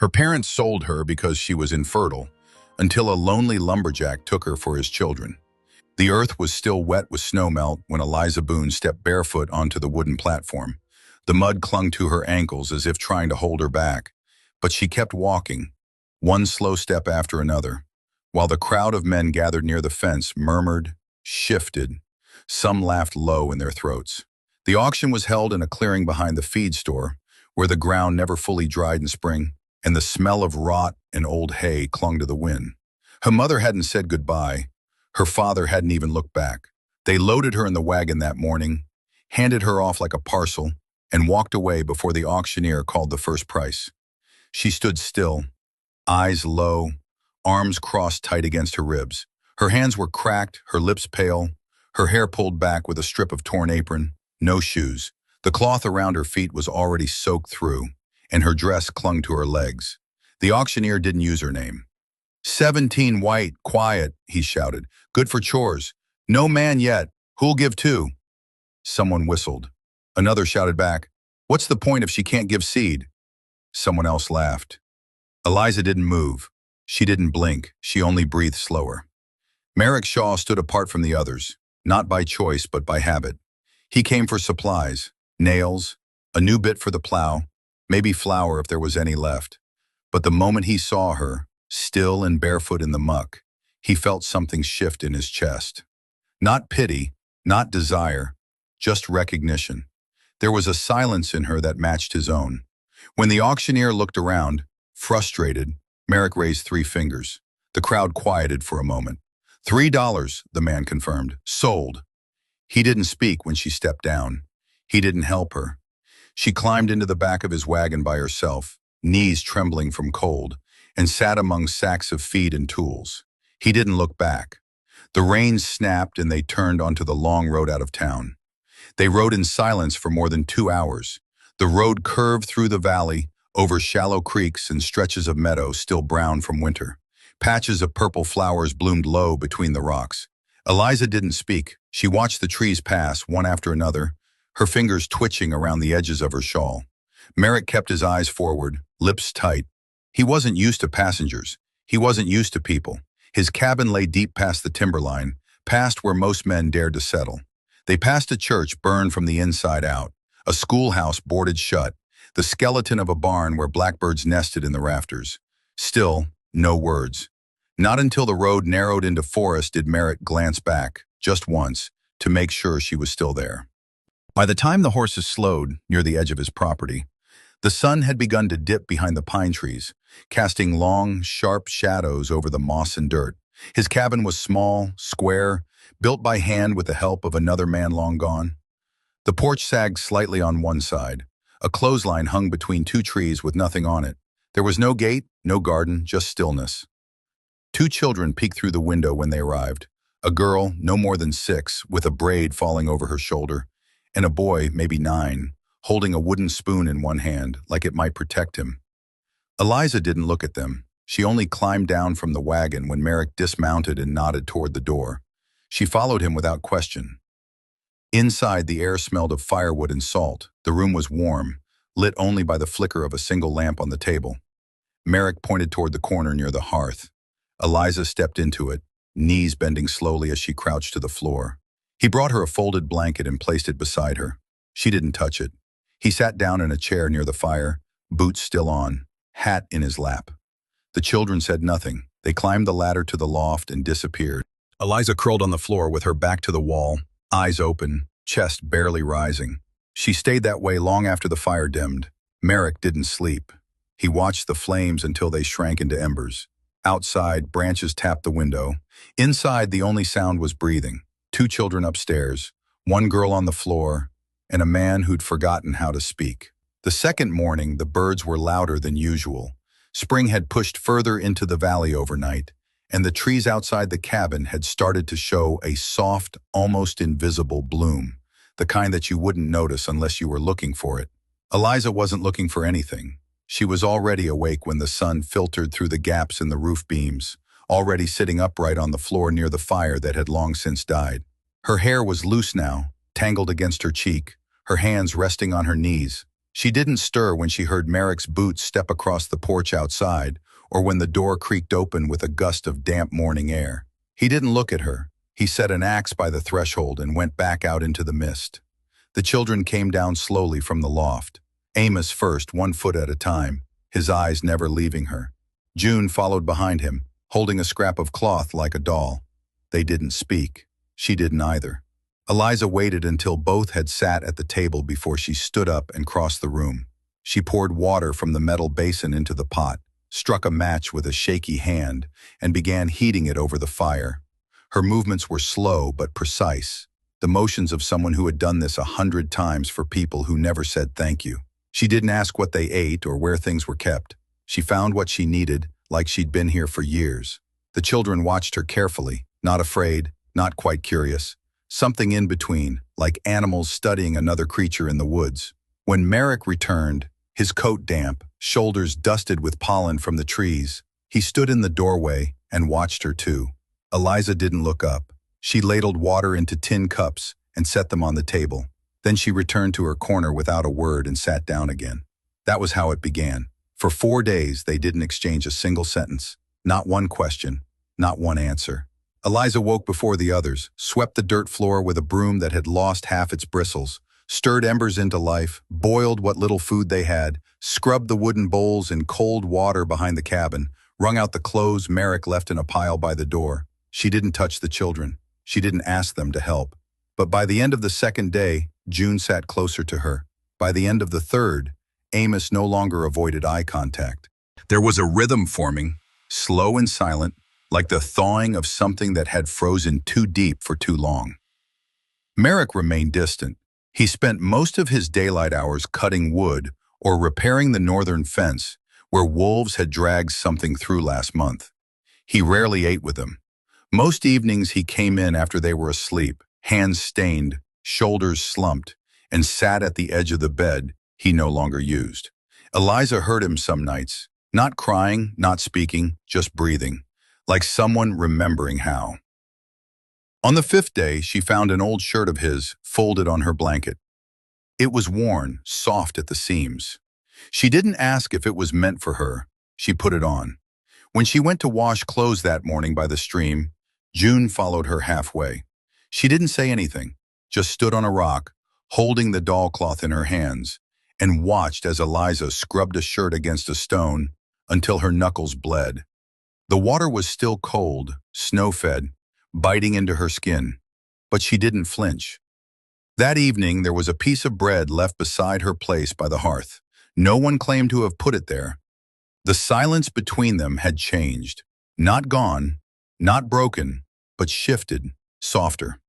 Her parents sold her because she was infertile, until a lonely lumberjack took her for his children. The earth was still wet with snowmelt when Eliza Boone stepped barefoot onto the wooden platform. The mud clung to her ankles as if trying to hold her back, but she kept walking, one slow step after another, while the crowd of men gathered near the fence murmured, shifted. Some laughed low in their throats. The auction was held in a clearing behind the feed store, where the ground never fully dried in spring, and the smell of rot and old hay clung to the wind. Her mother hadn't said goodbye. Her father hadn't even looked back. They loaded her in the wagon that morning, handed her off like a parcel, and walked away before the auctioneer called the first price. She stood still, eyes low, arms crossed tight against her ribs. Her hands were cracked, her lips pale, her hair pulled back with a strip of torn apron, no shoes. The cloth around her feet was already soaked through, and her dress clung to her legs. The auctioneer didn't use her name. 17 white, quiet, he shouted. Good for chores. No man yet. Who'll give two? Someone whistled. Another shouted back, what's the point if she can't give seed? Someone else laughed. Eliza didn't move. She didn't blink. She only breathed slower. Merrick Shaw stood apart from the others, not by choice but by habit. He came for supplies, nails, a new bit for the plow, maybe flour if there was any left. But the moment he saw her, still and barefoot in the muck, he felt something shift in his chest. Not pity, not desire, just recognition. There was a silence in her that matched his own. When the auctioneer looked around, frustrated, Merrick raised 3 fingers. The crowd quieted for a moment. $3, the man confirmed. Sold. He didn't speak when she stepped down. He didn't help her. She climbed into the back of his wagon by herself, knees trembling from cold, and sat among sacks of feed and tools. He didn't look back. The reins snapped and they turned onto the long road out of town. They rode in silence for more than 2 hours. The road curved through the valley, over shallow creeks and stretches of meadow still brown from winter. Patches of purple flowers bloomed low between the rocks. Eliza didn't speak. She watched the trees pass, one after another, her fingers twitching around the edges of her shawl. Merrick kept his eyes forward, lips tight. He wasn't used to passengers. He wasn't used to people. His cabin lay deep past the timberline, past where most men dared to settle. They passed a church burned from the inside out, a schoolhouse boarded shut, the skeleton of a barn where blackbirds nested in the rafters. Still, no words. Not until the road narrowed into forest did Merrick glance back, just once, to make sure she was still there. By the time the horses slowed near the edge of his property, the sun had begun to dip behind the pine trees, casting long, sharp shadows over the moss and dirt. His cabin was small, square, built by hand with the help of another man long gone. The porch sagged slightly on one side. A clothesline hung between 2 trees with nothing on it. There was no gate, no garden, just stillness. 2 children peeked through the window when they arrived. A girl, no more than 6, with a braid falling over her shoulder, and a boy, maybe 9, holding a wooden spoon in one hand, like it might protect him. Eliza didn't look at them. She only climbed down from the wagon when Merrick dismounted and nodded toward the door. She followed him without question. Inside, the air smelled of firewood and salt. The room was warm, lit only by the flicker of a single lamp on the table. Merrick pointed toward the corner near the hearth. Eliza stepped into it, knees bending slowly as she crouched to the floor. He brought her a folded blanket and placed it beside her. She didn't touch it. He sat down in a chair near the fire, boots still on, hat in his lap. The children said nothing. They climbed the ladder to the loft and disappeared. Eliza curled on the floor with her back to the wall, eyes open, chest barely rising. She stayed that way long after the fire dimmed. Merrick didn't sleep. He watched the flames until they shrank into embers. Outside, branches tapped the window. Inside, the only sound was breathing. 2 children upstairs, 1 girl on the floor, and a man who'd forgotten how to speak. The second morning, the birds were louder than usual. Spring had pushed further into the valley overnight, and the trees outside the cabin had started to show a soft, almost invisible bloom, the kind that you wouldn't notice unless you were looking for it. Eliza wasn't looking for anything. She was already awake when the sun filtered through the gaps in the roof beams, already sitting upright on the floor near the fire that had long since died. Her hair was loose now, tangled against her cheek, her hands resting on her knees. She didn't stir when she heard Merrick's boots step across the porch outside, or when the door creaked open with a gust of damp morning air. He didn't look at her. He set an axe by the threshold and went back out into the mist. The children came down slowly from the loft. Amos first, 1 foot at a time, his eyes never leaving her. June followed behind him, holding a scrap of cloth like a doll. They didn't speak. She didn't either. Eliza waited until both had sat at the table before she stood up and crossed the room. She poured water from the metal basin into the pot, struck a match with a shaky hand, and began heating it over the fire. Her movements were slow but precise, the motions of someone who had done this 100 times for people who never said thank you. She didn't ask what they ate or where things were kept. She found what she needed, like she'd been here for years. The children watched her carefully, not afraid, not quite curious. Something in between, like animals studying another creature in the woods. When Merrick returned, his coat damp, shoulders dusted with pollen from the trees, he stood in the doorway and watched her too. Eliza didn't look up. She ladled water into tin cups and set them on the table. Then she returned to her corner without a word and sat down again. That was how it began. For 4 days, they didn't exchange a single sentence. Not one question, not one answer. Eliza woke before the others, swept the dirt floor with a broom that had lost half its bristles, stirred embers into life, boiled what little food they had, scrubbed the wooden bowls in cold water behind the cabin, wrung out the clothes Merrick left in a pile by the door. She didn't touch the children. She didn't ask them to help. But by the end of the 2nd day, June sat closer to her. By the end of the 3rd, Amos no longer avoided eye contact. There was a rhythm forming, slow and silent, like the thawing of something that had frozen too deep for too long. Merrick remained distant. He spent most of his daylight hours cutting wood or repairing the northern fence where wolves had dragged something through last month. He rarely ate with them. Most evenings he came in after they were asleep, hands stained, shoulders slumped, and sat at the edge of the bed he no longer used. Eliza heard him some nights, not crying, not speaking, just breathing, like someone remembering how. On the 5th day, she found an old shirt of his folded on her blanket. It was worn, soft at the seams. She didn't ask if it was meant for her. She put it on. When she went to wash clothes that morning by the stream, June followed her halfway. She didn't say anything, just stood on a rock, holding the doll cloth in her hands, and watched as Eliza scrubbed a shirt against a stone until her knuckles bled. The water was still cold, snow-fed, biting into her skin, but she didn't flinch. That evening, there was a piece of bread left beside her place by the hearth. No one claimed to have put it there. The silence between them had changed. Not gone, not broken, but shifted, softer.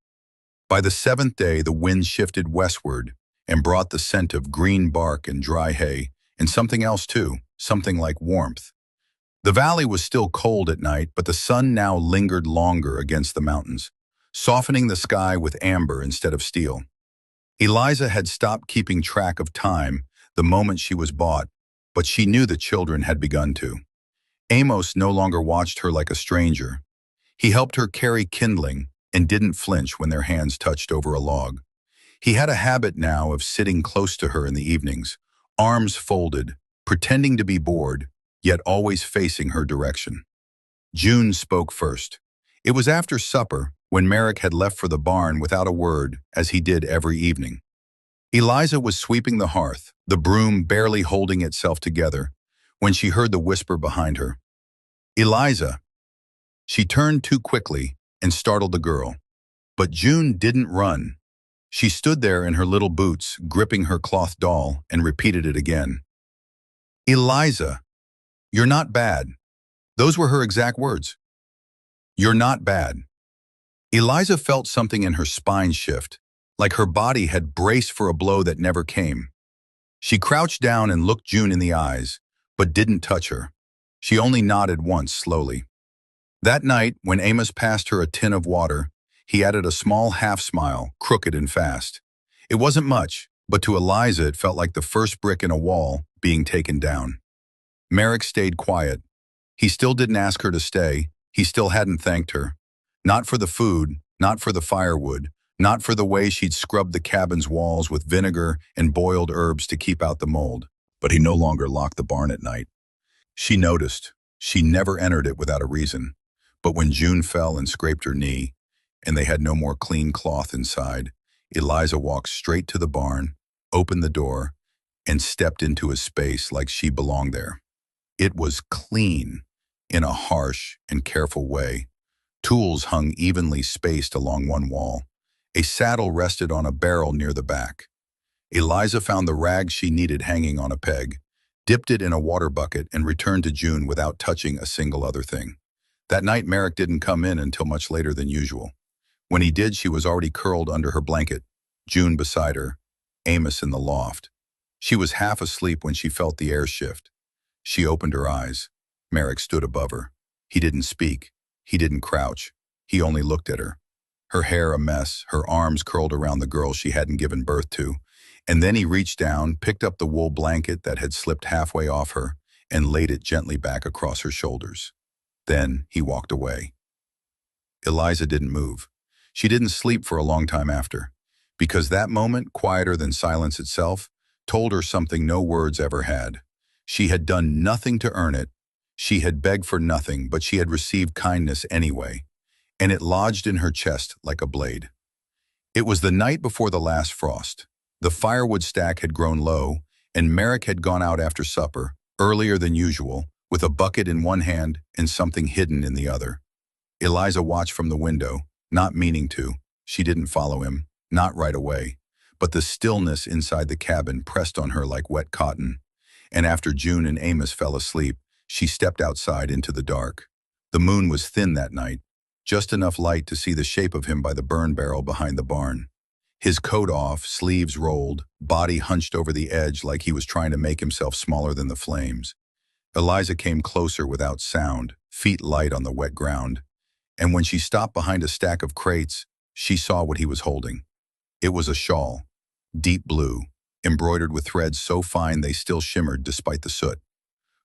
By the 7th day, the wind shifted westward and brought the scent of green bark and dry hay, and something else too, something like warmth. The valley was still cold at night, but the sun now lingered longer against the mountains, softening the sky with amber instead of steel. Eliza had stopped keeping track of time the moment she was bought, but she knew the children had begun to. Amos no longer watched her like a stranger. He helped her carry kindling and didn't flinch when their hands touched over a log. He had a habit now of sitting close to her in the evenings, arms folded, pretending to be bored, yet always facing her direction. June spoke first. It was after supper, when Merrick had left for the barn without a word, as he did every evening. Eliza was sweeping the hearth, the broom barely holding itself together, when she heard the whisper behind her. "Eliza." She turned too quickly and startled the girl. But June didn't run. She stood there in her little boots, gripping her cloth doll, and repeated it again. "Eliza, you're not bad." Those were her exact words. "You're not bad." Eliza felt something in her spine shift, like her body had braced for a blow that never came. She crouched down and looked June in the eyes, but didn't touch her. She only nodded once slowly. That night, when Amos passed her a tin of water, he added a small half-smile, crooked and fast. It wasn't much, but to Eliza it felt like the first brick in a wall being taken down. Merrick stayed quiet. He still didn't ask her to stay. He still hadn't thanked her. Not for the food, not for the firewood, not for the way she'd scrubbed the cabin's walls with vinegar and boiled herbs to keep out the mold. But he no longer locked the barn at night. She noticed. She never entered it without a reason. But when June fell and scraped her knee, and they had no more clean cloth inside, Eliza walked straight to the barn, opened the door, and stepped into a space like she belonged there. It was clean, in a harsh and careful way. Tools hung evenly spaced along one wall. A saddle rested on a barrel near the back. Eliza found the rag she needed hanging on a peg, dipped it in a water bucket, and returned to June without touching a single other thing. That night, Merrick didn't come in until much later than usual. When he did, she was already curled under her blanket, June beside her, Amos in the loft. She was half asleep when she felt the air shift. She opened her eyes. Merrick stood above her. He didn't speak. He didn't crouch. He only looked at her. Her hair a mess, her arms curled around the girl she hadn't given birth to. And then he reached down, picked up the wool blanket that had slipped halfway off her, and laid it gently back across her shoulders. Then he walked away. Eliza didn't move. She didn't sleep for a long time after, because that moment, quieter than silence itself, told her something no words ever had. She had done nothing to earn it. She had begged for nothing, but she had received kindness anyway, and it lodged in her chest like a blade. It was the night before the last frost. The firewood stack had grown low, and Merrick had gone out after supper, earlier than usual, with a bucket in one hand and something hidden in the other. Eliza watched from the window, not meaning to. She didn't follow him, not right away. But the stillness inside the cabin pressed on her like wet cotton. And after June and Amos fell asleep, she stepped outside into the dark. The moon was thin that night, just enough light to see the shape of him by the burn barrel behind the barn. His coat off, sleeves rolled, body hunched over the edge like he was trying to make himself smaller than the flames. Eliza came closer without sound, feet light on the wet ground. And when she stopped behind a stack of crates, she saw what he was holding. It was a shawl, deep blue, embroidered with threads so fine they still shimmered despite the soot.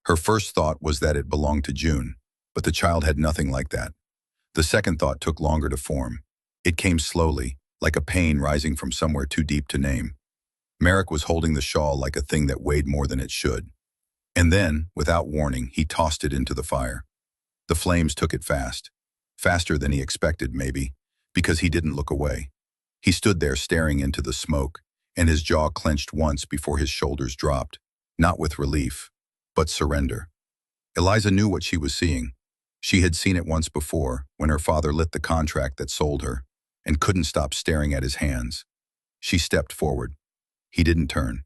Her first thought was that it belonged to June, but the child had nothing like that. The second thought took longer to form. It came slowly, like a pain rising from somewhere too deep to name. Merrick was holding the shawl like a thing that weighed more than it should. And then, without warning, he tossed it into the fire. The flames took it fast. Faster than he expected, maybe, because he didn't look away. He stood there staring into the smoke, and his jaw clenched once before his shoulders dropped, not with relief, but surrender. Eliza knew what she was seeing. She had seen it once before, when her father lit the contract that sold her, and couldn't stop staring at his hands. She stepped forward. He didn't turn.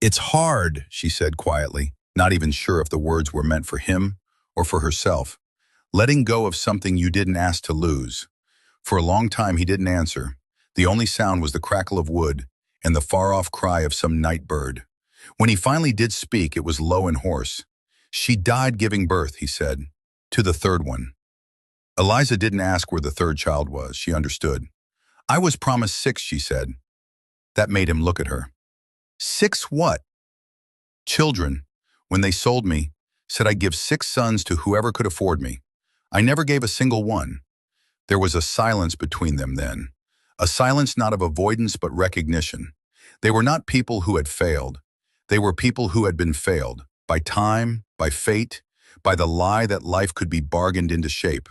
"It's hard," she said quietly, not even sure if the words were meant for him or for herself. "Letting go of something you didn't ask to lose." For a long time he didn't answer. The only sound was the crackle of wood and the far-off cry of some night bird. When he finally did speak, it was low and hoarse. "She died giving birth," he said, "to the third one." Eliza didn't ask where the third child was. She understood. "I was promised 6, she said. That made him look at her. "6 what?" "Children. When they sold me, said I'd give 6 sons to whoever could afford me. I never gave a single one." There was a silence between them then. A silence not of avoidance but recognition. They were not people who had failed. They were people who had been failed. By time, by fate, by the lie that life could be bargained into shape.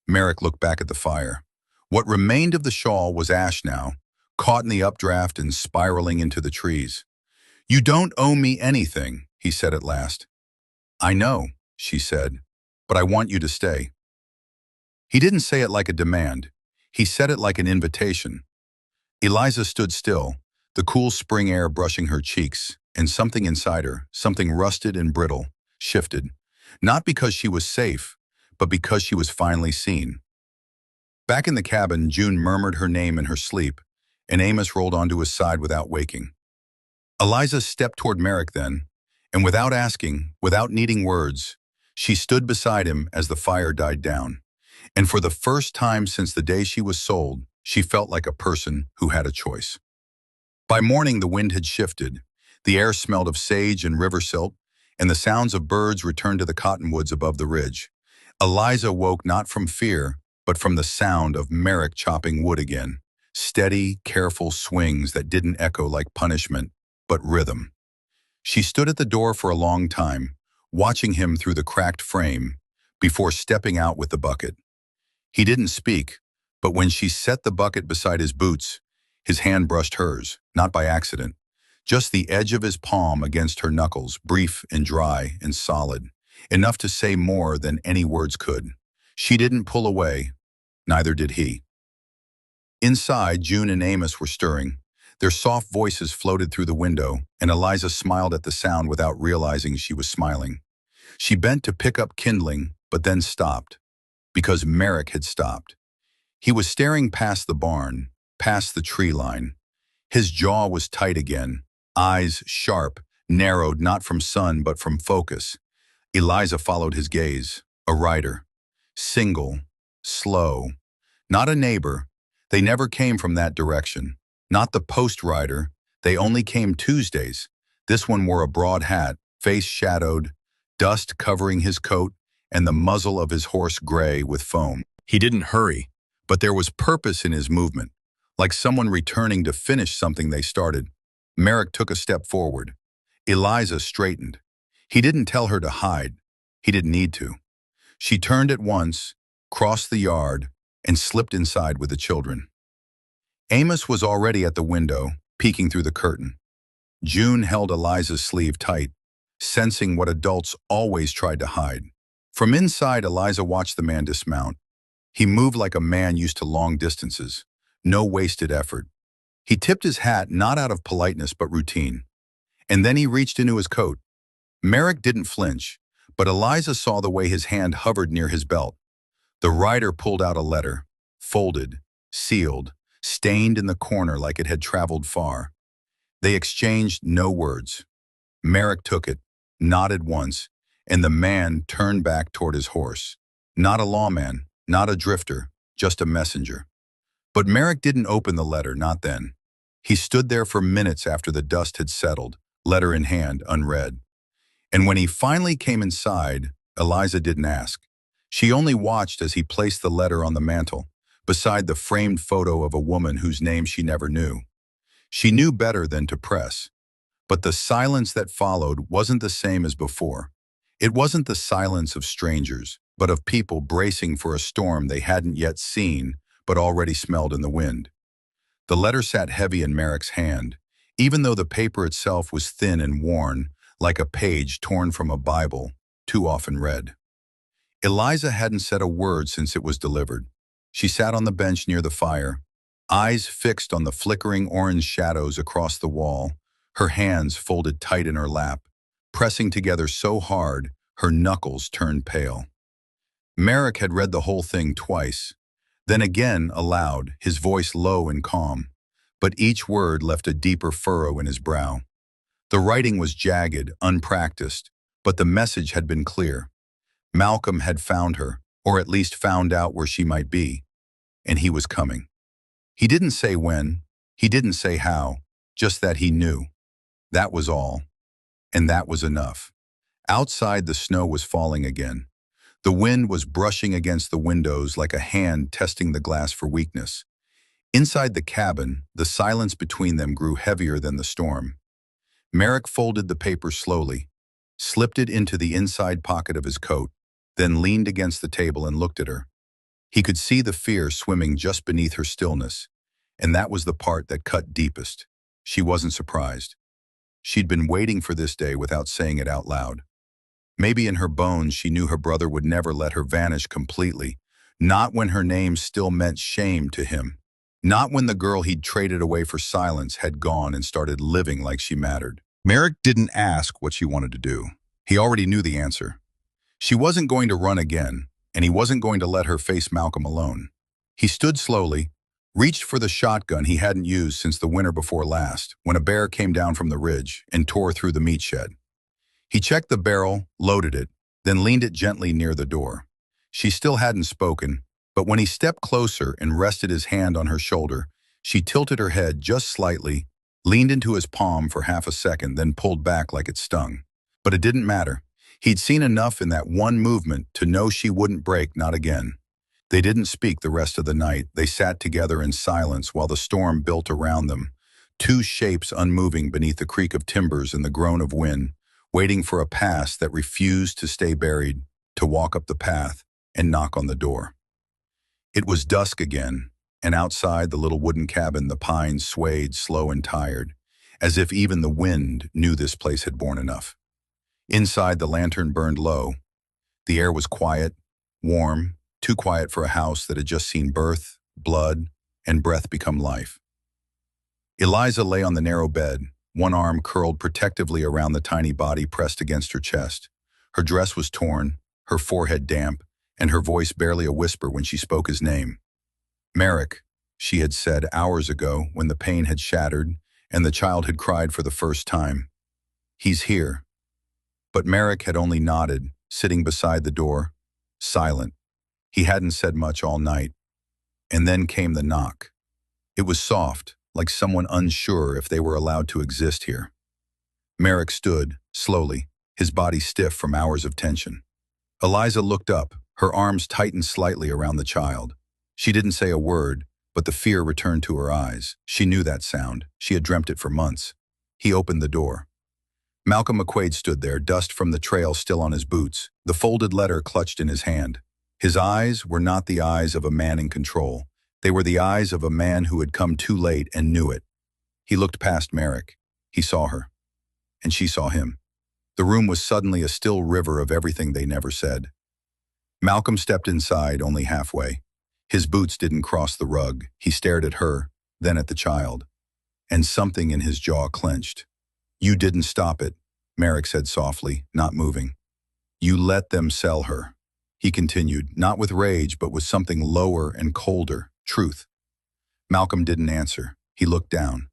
Merrick looked back at the fire. What remained of the shawl was ash now, caught in the updraft and spiraling into the trees. "You don't owe me anything," he said at last. "I know," she said, "but I want you to stay." He didn't say it like a demand. He said it like an invitation. Eliza stood still, the cool spring air brushing her cheeks, and something inside her, something rusted and brittle, shifted. Not because she was safe, but because she was finally seen. Back in the cabin, June murmured her name in her sleep, and Amos rolled onto his side without waking. Eliza stepped toward Merrick then, and without asking, without needing words, she stood beside him as the fire died down. And for the first time since the day she was sold, she felt like a person who had a choice. By morning, the wind had shifted. The air smelled of sage and river silt, and the sounds of birds returned to the cottonwoods above the ridge. Eliza woke not from fear, but from the sound of Merrick chopping wood again. Steady, careful swings that didn't echo like punishment, but rhythm. She stood at the door for a long time, watching him through the cracked frame, before stepping out with the bucket. He didn't speak, but when she set the bucket beside his boots, his hand brushed hers, not by accident. Just the edge of his palm against her knuckles, brief and dry and solid, enough to say more than any words could. She didn't pull away, neither did he. Inside, June and Amos were stirring. Their soft voices floated through the window, and Eliza smiled at the sound without realizing she was smiling. She bent to pick up kindling, but then stopped, because Merrick had stopped. He was staring past the barn, past the tree line. His jaw was tight again, eyes sharp, narrowed not from sun but from focus. Eliza followed his gaze. A rider. Single. Slow. Not a neighbor. They never came from that direction. Not the post rider. They only came Tuesdays. This one wore a broad hat, face shadowed, dust covering his coat, and the muzzle of his horse gray with foam. He didn't hurry, but there was purpose in his movement, like someone returning to finish something they started. Merrick took a step forward. Eliza straightened. He didn't tell her to hide. He didn't need to. She turned at once, crossed the yard, and slipped inside with the children. Amos was already at the window, peeking through the curtain. June held Eliza's sleeve tight, sensing what adults always tried to hide. From inside, Eliza watched the man dismount. He moved like a man used to long distances, no wasted effort. He tipped his hat not out of politeness but routine. And then he reached into his coat. Merrick didn't flinch, but Eliza saw the way his hand hovered near his belt. The rider pulled out a letter, folded, sealed, stained in the corner like it had traveled far. They exchanged no words. Merrick took it, nodded once, and the man turned back toward his horse. Not a lawman, not a drifter, just a messenger. But Merrick didn't open the letter, not then. He stood there for minutes after the dust had settled, letter in hand, unread. And when he finally came inside, Eliza didn't ask. She only watched as he placed the letter on the mantel, beside the framed photo of a woman whose name she never knew. She knew better than to press. But the silence that followed wasn't the same as before. It wasn't the silence of strangers, but of people bracing for a storm they hadn't yet seen, but already smelled in the wind. The letter sat heavy in Merrick's hand, even though the paper itself was thin and worn, like a page torn from a Bible, too often read. Eliza hadn't said a word since it was delivered. She sat on the bench near the fire, eyes fixed on the flickering orange shadows across the wall, her hands folded tight in her lap, pressing together so hard her knuckles turned pale. Merrick had read the whole thing twice, then again aloud, his voice low and calm, but each word left a deeper furrow in his brow. The writing was jagged, unpracticed, but the message had been clear. Malcolm had found her, or at least found out where she might be, and he was coming. He didn't say when, he didn't say how, just that he knew. That was all, and that was enough. Outside, the snow was falling again. The wind was brushing against the windows like a hand testing the glass for weakness. Inside the cabin, the silence between them grew heavier than the storm. Merrick folded the paper slowly, slipped it into the inside pocket of his coat, then leaned against the table and looked at her. He could see the fear swimming just beneath her stillness, and that was the part that cut deepest. She wasn't surprised. She'd been waiting for this day without saying it out loud. Maybe in her bones she knew her brother would never let her vanish completely, not when her name still meant shame to him, not when the girl he'd traded away for silence had gone and started living like she mattered. Merrick didn't ask what she wanted to do. He already knew the answer. She wasn't going to run again, and he wasn't going to let her face Malcolm alone. He stood slowly, reached for the shotgun he hadn't used since the winter before last, when a bear came down from the ridge and tore through the meat shed. He checked the barrel, loaded it, then leaned it gently near the door. She still hadn't spoken, but when he stepped closer and rested his hand on her shoulder, she tilted her head just slightly, leaned into his palm for half a second, then pulled back like it stung. But it didn't matter. He'd seen enough in that one movement to know she wouldn't break, not again. They didn't speak the rest of the night. They sat together in silence while the storm built around them, two shapes unmoving beneath the creak of timbers and the groan of wind, waiting for a past that refused to stay buried, to walk up the path and knock on the door. It was dusk again, and outside the little wooden cabin the pines swayed slow and tired, as if even the wind knew this place had borne enough. Inside, the lantern burned low. The air was quiet, warm, too quiet for a house that had just seen birth, blood, and breath become life. Eliza lay on the narrow bed, one arm curled protectively around the tiny body pressed against her chest. Her dress was torn, her forehead damp, and her voice barely a whisper when she spoke his name. Merrick, she had said hours ago when the pain had shattered and the child had cried for the first time. He's here. But Merrick had only nodded, sitting beside the door, silent. He hadn't said much all night. And then came the knock. It was soft, like someone unsure if they were allowed to exist here. Merrick stood, slowly, his body stiff from hours of tension. Eliza looked up, her arms tightened slightly around the child. She didn't say a word, but the fear returned to her eyes. She knew that sound. She had dreamt it for months. He opened the door. Malcolm McQuaid stood there, dust from the trail still on his boots, the folded letter clutched in his hand. His eyes were not the eyes of a man in control. They were the eyes of a man who had come too late and knew it. He looked past Merrick. He saw her. And she saw him. The room was suddenly a still river of everything they never said. Malcolm stepped inside only halfway. His boots didn't cross the rug. He stared at her, then at the child. And something in his jaw clenched. "You didn't stop it," Merrick said softly, not moving. "You let them sell her." He continued, not with rage, but with something lower and colder, truth. Malcolm didn't answer. He looked down.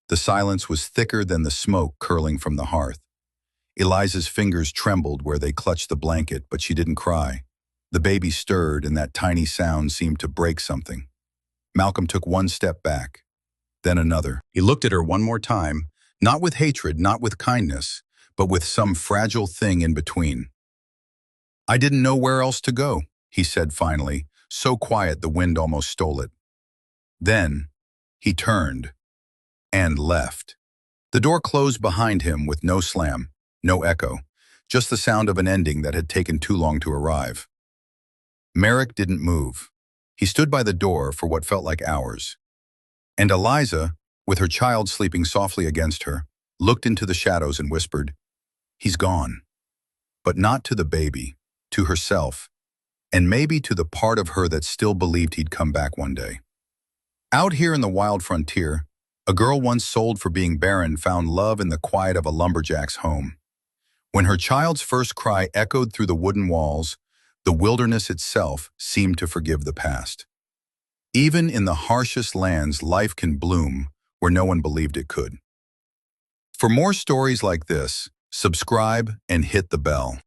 The silence was thicker than the smoke curling from the hearth. Eliza's fingers trembled where they clutched the blanket, but she didn't cry. The baby stirred, and that tiny sound seemed to break something. Malcolm took one step back, then another. He looked at her one more time, not with hatred, not with kindness, but with some fragile thing in between. "I didn't know where else to go," he said finally, so quiet the wind almost stole it. Then he turned and left. The door closed behind him with no slam, no echo, just the sound of an ending that had taken too long to arrive. Merrick didn't move. He stood by the door for what felt like hours. And Eliza, with her child sleeping softly against her, looked into the shadows and whispered, "He's gone." But not to the baby, to herself, and maybe to the part of her that still believed he'd come back one day. Out here in the wild frontier, a girl once sold for being barren found love in the quiet of a lumberjack's home. When her child's first cry echoed through the wooden walls, the wilderness itself seemed to forgive the past. Even in the harshest lands, life can bloom where no one believed it could. For more stories like this, subscribe and hit the bell.